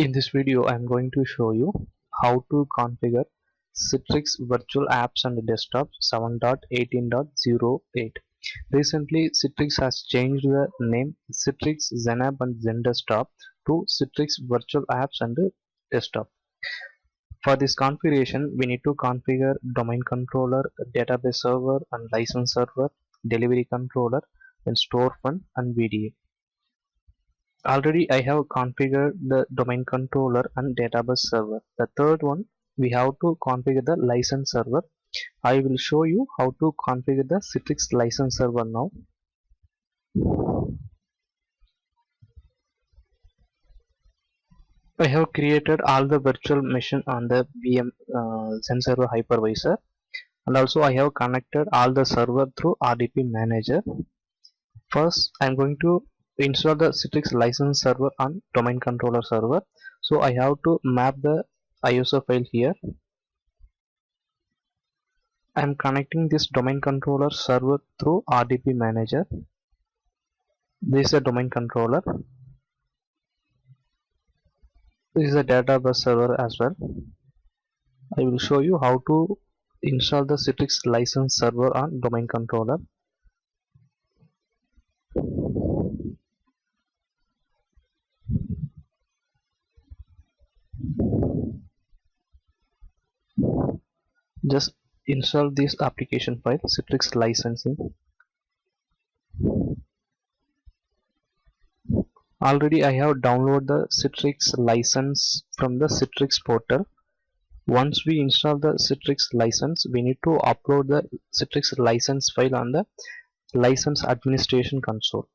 In this video, I am going to show you how to configure Citrix Virtual Apps and Desktop 7.18.08. Recently, Citrix has changed the name Citrix ZenApp and ZenDesktop to Citrix Virtual Apps and Desktop. For this configuration, we need to configure domain controller, database server and license server, delivery controller, and storefront and VDA. Already I have configured the domain controller and database server. The third one, we have to configure the license server. I will show you how to configure the Citrix license server now. I have created all the virtual machine on the VM Zen server hypervisor, and also I have connected all the server through RDP manager. First, I am going to install the Citrix license server on domain controller server. So I have to map the ISO file here. I am connecting this domain controller server through RDP manager. This is a domain controller. This is a database server as well. I will show you how to install the Citrix license server on domain controller. Just install this application file, Citrix licensing. Already I have downloaded the Citrix license from the Citrix portal. Once we install the Citrix license, we need to upload the Citrix license file on the license administration console.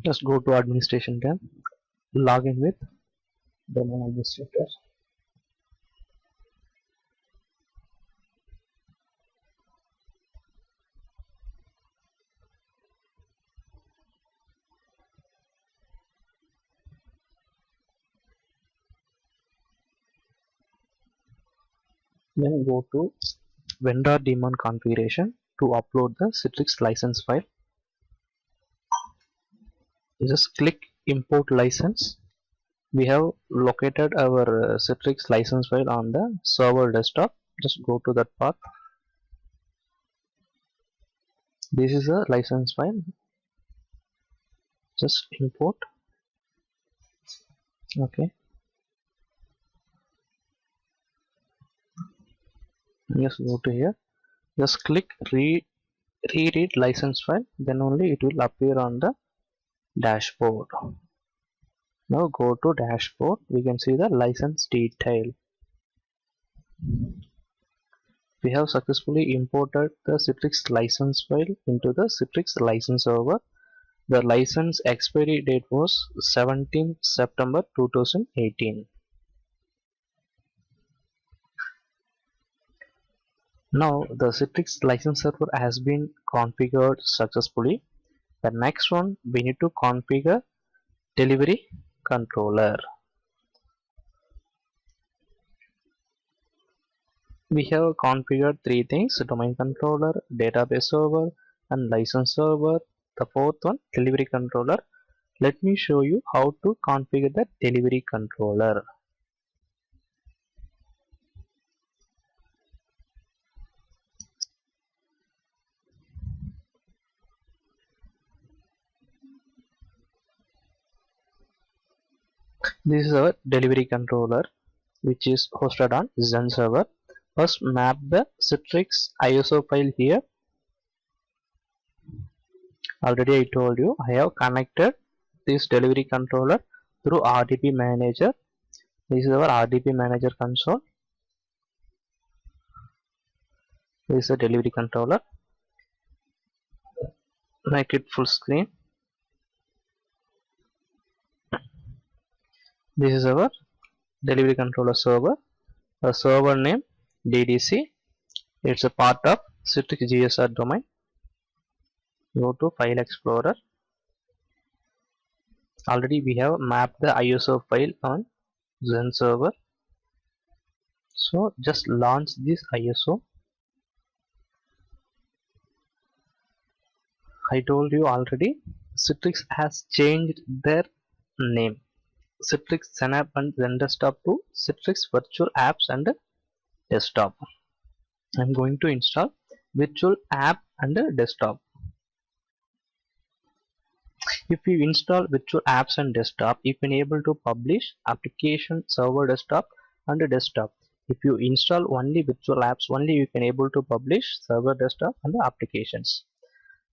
Just go to administration tab, log in with domain administrator. Then go to vendor daemon configuration to upload the Citrix license file. Just click import license. We have located our Citrix license file on the server desktop. Just go to that path. This is a license file. Just import. Okay. Just go to here. Just click read license file. Then only it will appear on the dashboard. Now go to dashboard. We can see the license detail. We have successfully imported the Citrix license file into the Citrix license server. The license expiry date was 17 September 2018. Now the Citrix license server has been configured successfully. The next one, we need to configure delivery controller. We have configured three things: domain controller, database server and license server. The fourth one, delivery controller. Let me show you how to configure the delivery controller. This is our delivery controller, which is hosted on Zen server. First, map the Citrix ISO file here. Already I told you I have connected this delivery controller through RDP manager. This is our RDP manager console. This is a delivery controller. Make it full screen. This is our delivery controller server. The server name DDC. It's a part of Citrix GSR domain. Go to File Explorer. Already we have mapped the ISO file on Zen server. So just launch this ISO. I told you already, Citrix has changed their name. Citrix Synapse and Zen Desktop to Citrix Virtual Apps and Desktop. I'm going to install Virtual App and Desktop. If you install Virtual Apps and Desktop, you can able to publish application server desktop and desktop. If you install only Virtual Apps, only you can able to publish server desktop and applications.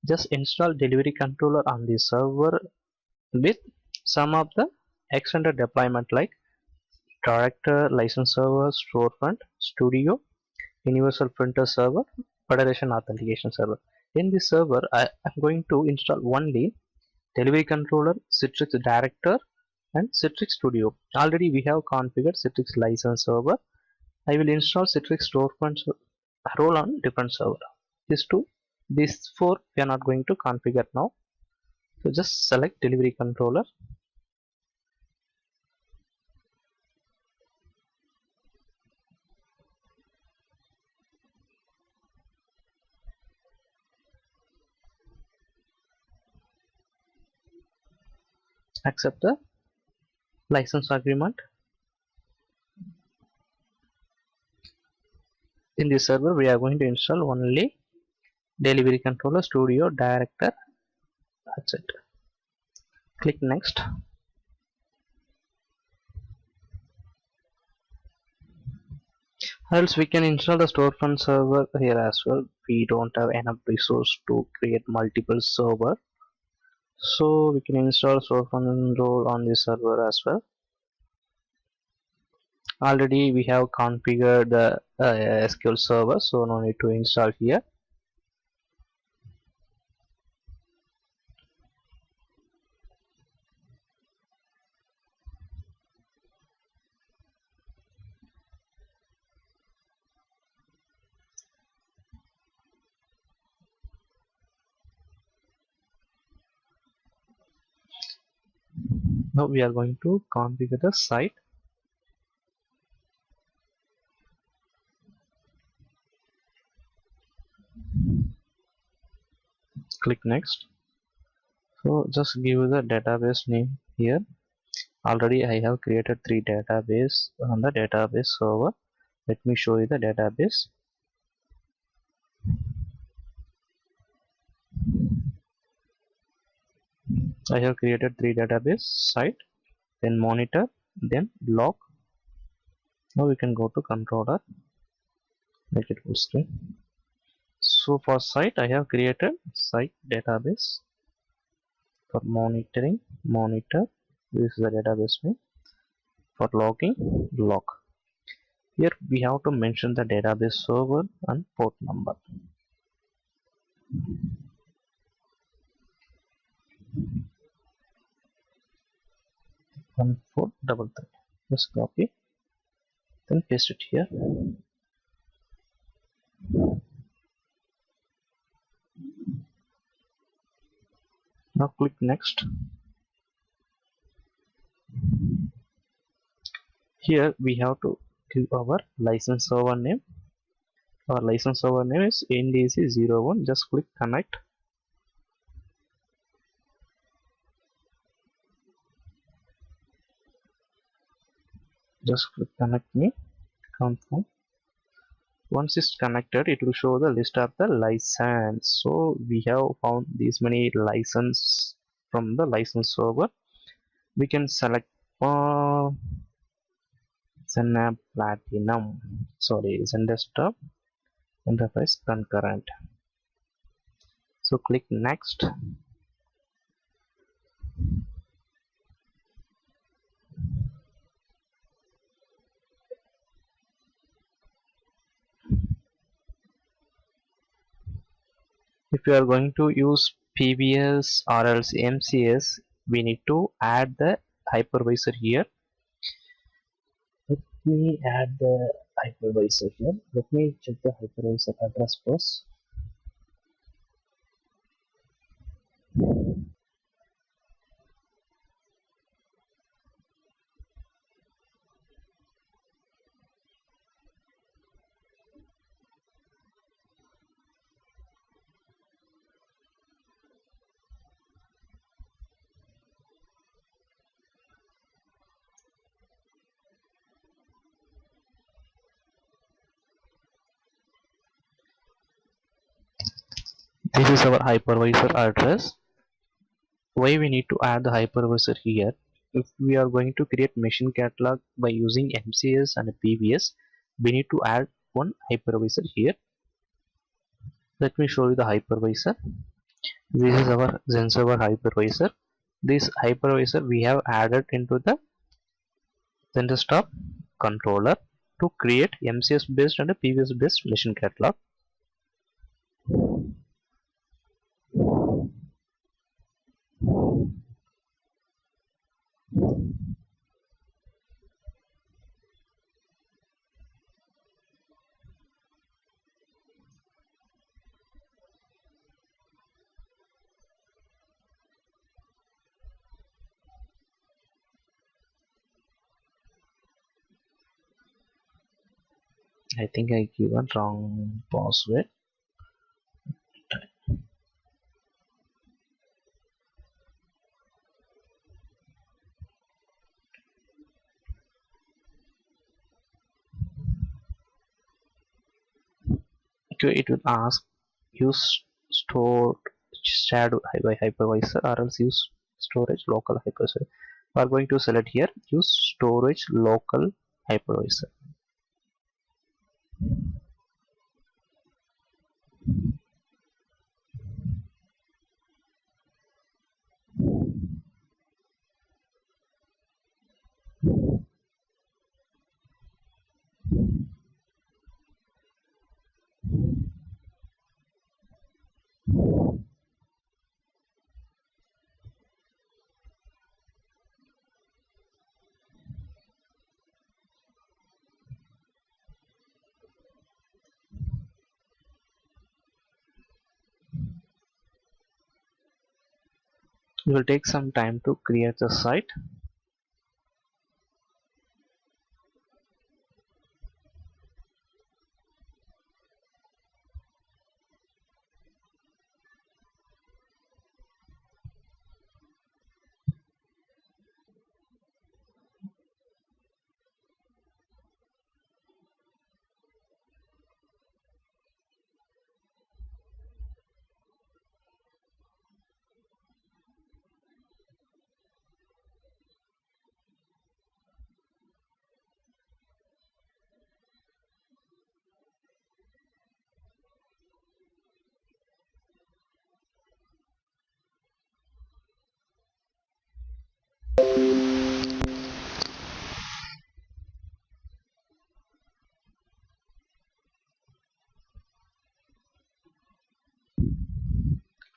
Just install delivery controller on the server with some of the extended deployment like Director, License Server, Storefront, Studio, Universal Printer Server, Federation Authentication Server. In this server, I am going to install only Delivery Controller, Citrix Director, and Citrix Studio. Already we have configured Citrix License Server. I will install Citrix Storefront role on different server. These four we are not going to configure now. So just select Delivery Controller. Accept the license agreement. In this server we are going to install only Delivery Controller, Studio, Director. That's it. Click next. Else we can install the Storefront server here as well. We don't have enough resource to create multiple server, so we can install Storefront role on this server as well. Already we have configured the SQL server, so no need to install here. Now we are going to configure the site. Click next. So just give the database name here. Already I have created 3 database on the database server. Let me show you the database. I have created 3 database: site, then monitor, then log. Now we can go to controller, make it full screen. So for site I have created site database. For monitoring, monitor, this is the database name. For logging, log. Here we have to mention the database server and port number. One 433. Just copy, then paste it here. Now click next. Here we have to give our license server name. Our license server name is NDC01. Just click connect. Just click connect me, confirm. Once it's connected, it will show the list of the license. So we have found these many license from the license server. We can select Zen Platinum, Zen Desktop Enterprise Concurrent. So click next. If you are going to use PBS or else MCS, we need to add the hypervisor here. Let me add the hypervisor here. Let me check the hypervisor address first. This is our hypervisor address. Why we need to add the hypervisor here? If we are going to create machine catalog by using MCS and PVS, we need to add one hypervisor here. Let me show you the hypervisor. This is our Zen server hypervisor. This hypervisor we have added into the Zen desktop controller to create MCS based and PVS based machine catalog. I think I given wrong password. Okay, it will ask use store shared by hypervisor or else use storage local hypervisor. We are going to select here use storage local hypervisor. It will take some time to create the site.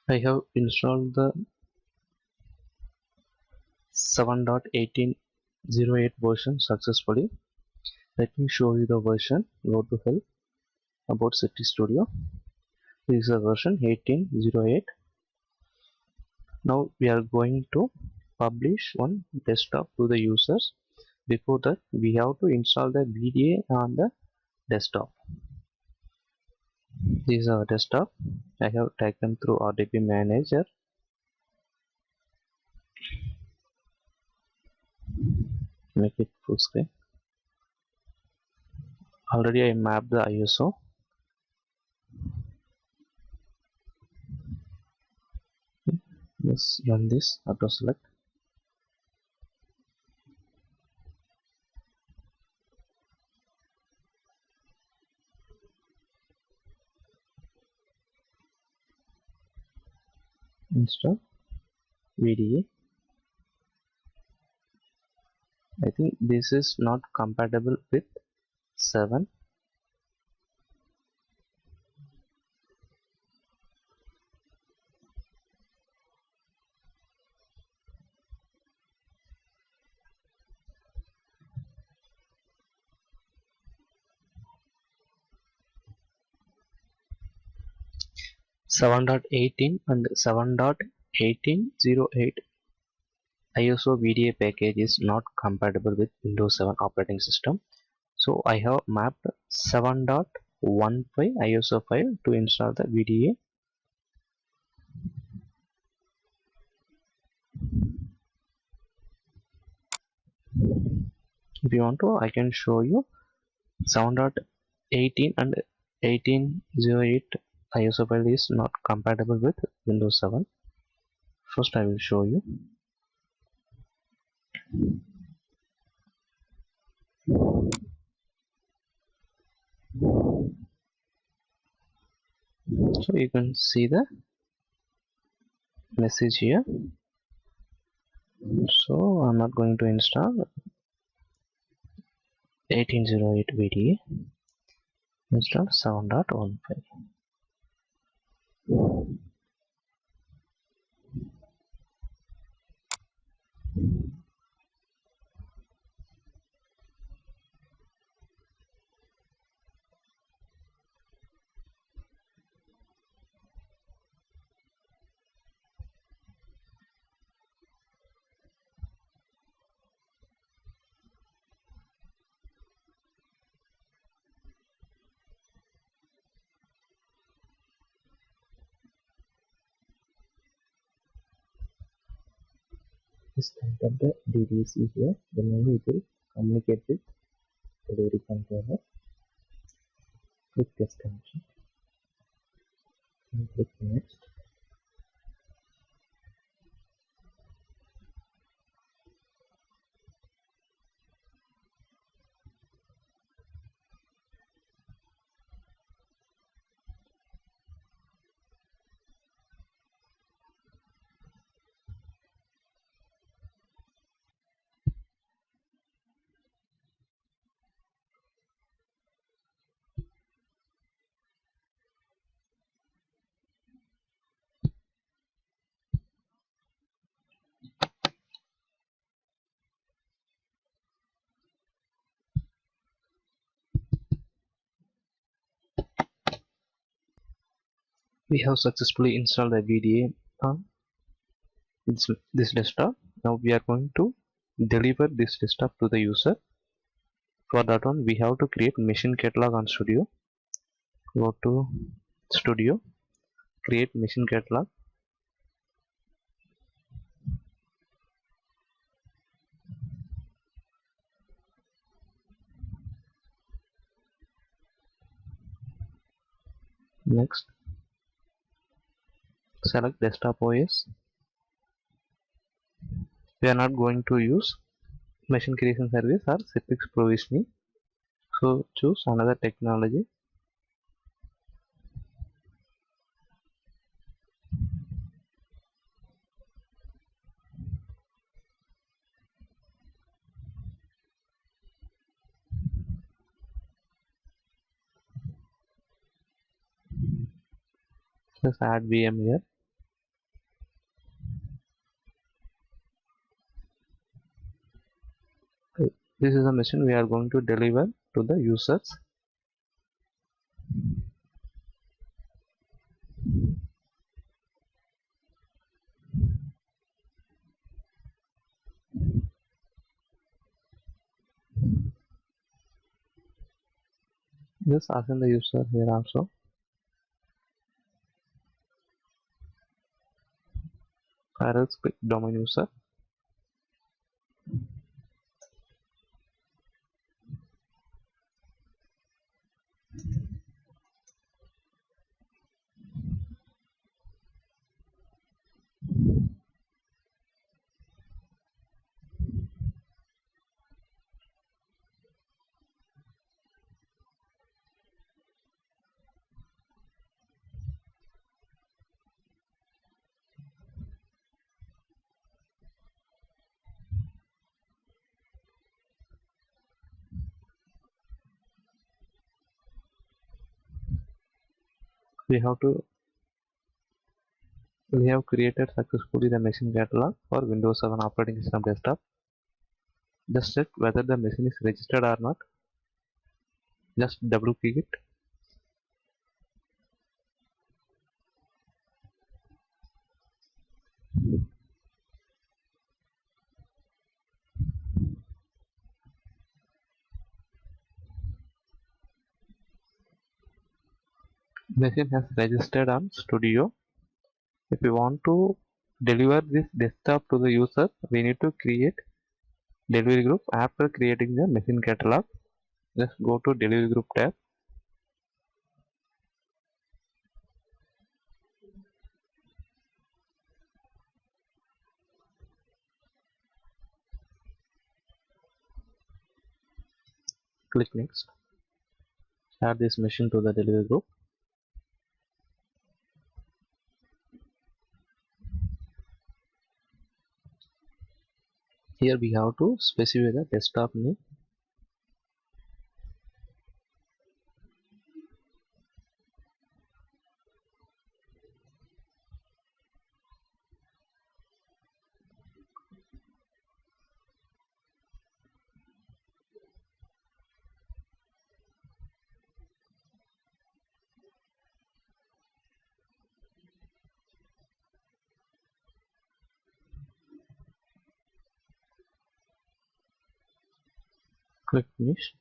I have installed the 7.18.08 version successfully. Let me show you the version. Go to help about Citrix Studio. This is the version 18.08. Now we are going to publish one desktop to the users. Before that we have to install the VDA on the desktop. This is our desktop. I have taken through RDP manager. Make it full screen. Already I mapped the ISO. Let's run this auto select. Install VDA. I think this is not compatible with 7. 7.18 and 7.18.08 ISO VDA package is not compatible with Windows 7 operating system. So I have mapped 7.15 ISO file to install the VDA. If you want to, I can show you 7.18 and 18.08 ISO file is not compatible with Windows 7. First I will show you. So you can see the message here. So I'm not going to install 18.08 VDA. Install 7.15. Just enter the DDC here, then only it will communicate with the dairy controller. Click test connection and click next. We have successfully installed the VDA on this desktop. Now we are going to deliver this desktop to the user. For that one, we have to create machine catalog on Studio. Go to Studio, create machine catalog. Next, select desktop OS. We are not going to use machine creation service or Citrix provisioning, so choose another technology. Just add VM here. This is a machine we are going to deliver to the users. Just assign the user here also. Else click domain user. We have created successfully the machine catalog for Windows 7 operating system desktop. Just check whether the machine is registered or not. Just double click it. Machine has registered on Studio. If we want to deliver this desktop to the user, we need to create delivery group. After creating the machine catalog, just go to delivery group tab. Click next. Add this machine to the delivery group. Here we have to specify the desktop name. Click finish.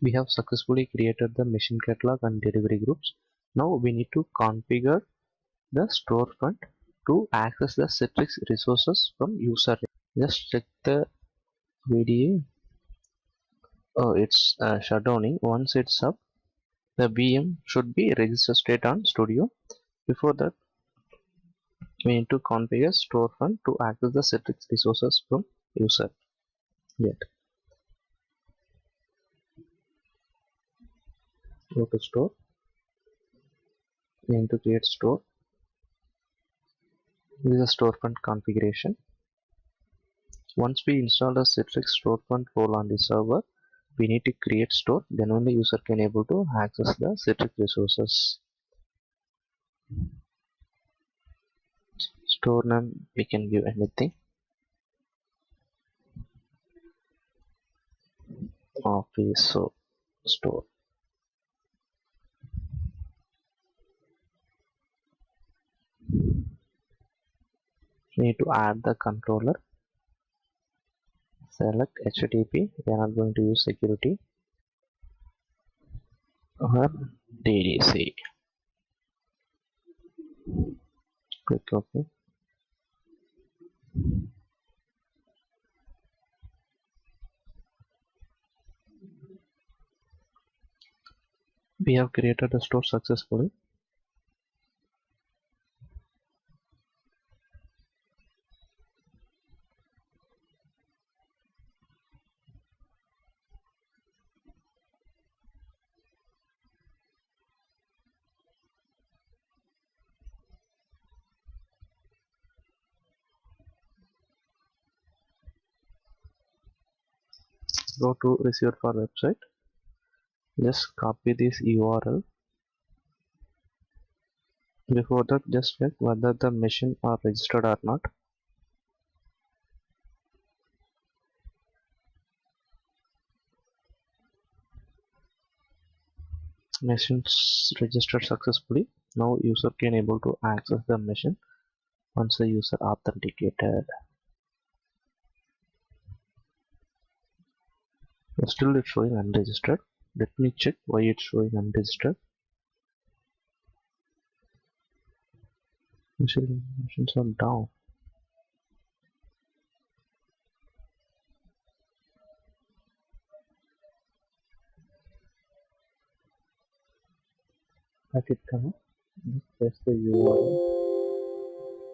We have successfully created the machine catalog and delivery groups. Now we need to configure the storefront to access the Citrix resources from user. Just check the VDA. Oh, it's shutdowning. Once it's up, the VM should be registered straight on Studio. Before that, we need to configure storefront to access the Citrix resources from user. Yet, go to store. We need to create store. This is a storefront configuration. Once we install the Citrix storefront role on the server, we need to create store. Then only user can able to access the Citrix resources. Store name we can give anything. Office so store. We need to add the controller. Select HTTP. We are not going to use security or DDC. Click OK. We have created a store successfully. Go to receiver for website. Just copy this URL. Before that, just check whether the machine are registered or not. Machines registered successfully. Now user can able to access the machine once the user authenticated. Still it's showing unregistered. Let me check why it's showing unregistered. Machines are down. Let it come up. Just press the URL.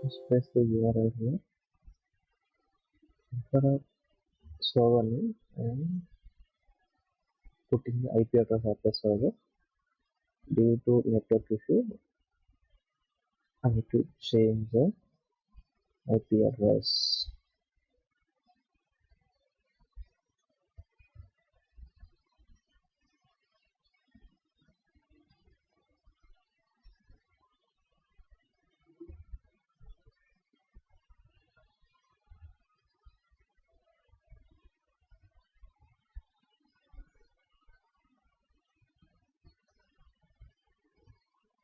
Just press the URL here. Enter a server name and putting the IP address of the server. Due to network issue, I need to change the IP address.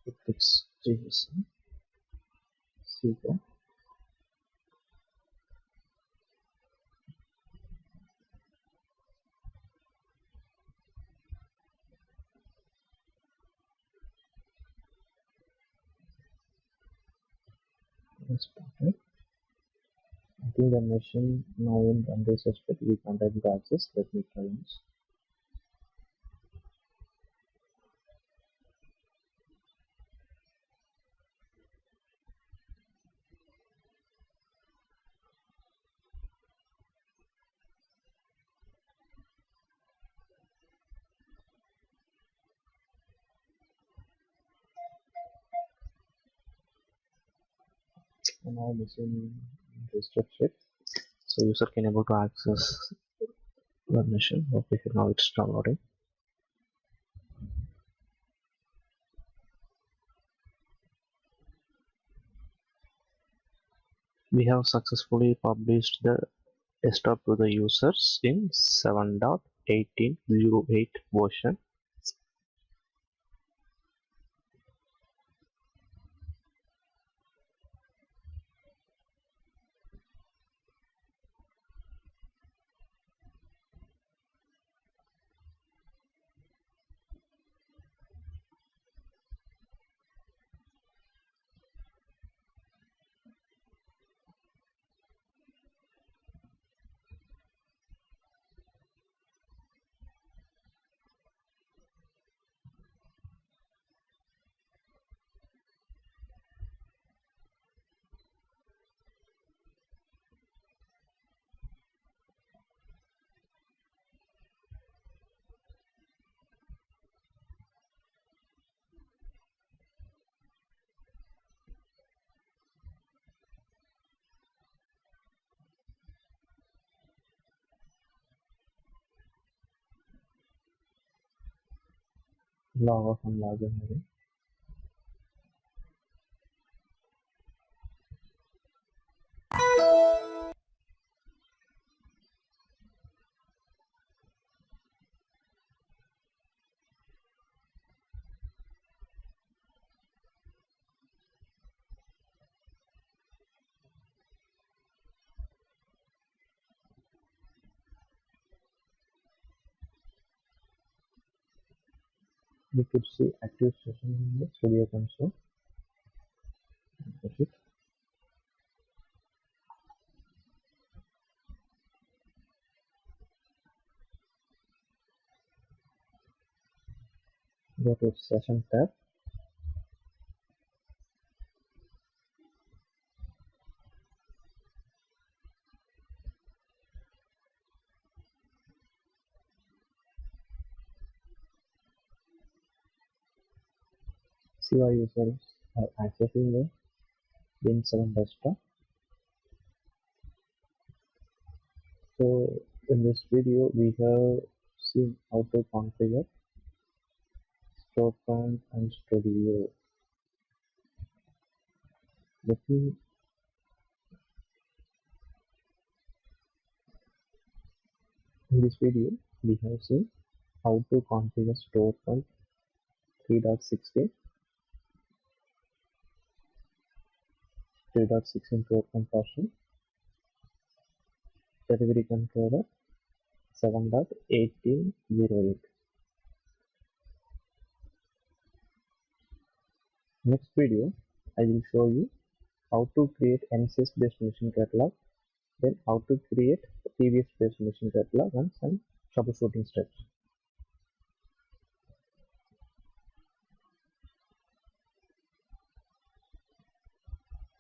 Citrix JSON, started. I think the machine now in run research, but we can't have the access. Let me try once. And now machine restricted, so user can able to access the machine. Okay, now it's downloading. We have successfully published the desktop to the users in 7.18.08 version. Log off and log in again. We could see active session in the studio console. That's it. Go to session tab. See our users are accessing the Win7 desktop. So in this video we have seen how to configure Storefront and Studio. Let me In this video we have seen how to configure Storefront 3.16, 3.16 Storefront version, delivery controller 7.18.08. Next video I will show you how to create NCS based machine catalog, then how to create TVS based machine catalog, and some troubleshooting steps.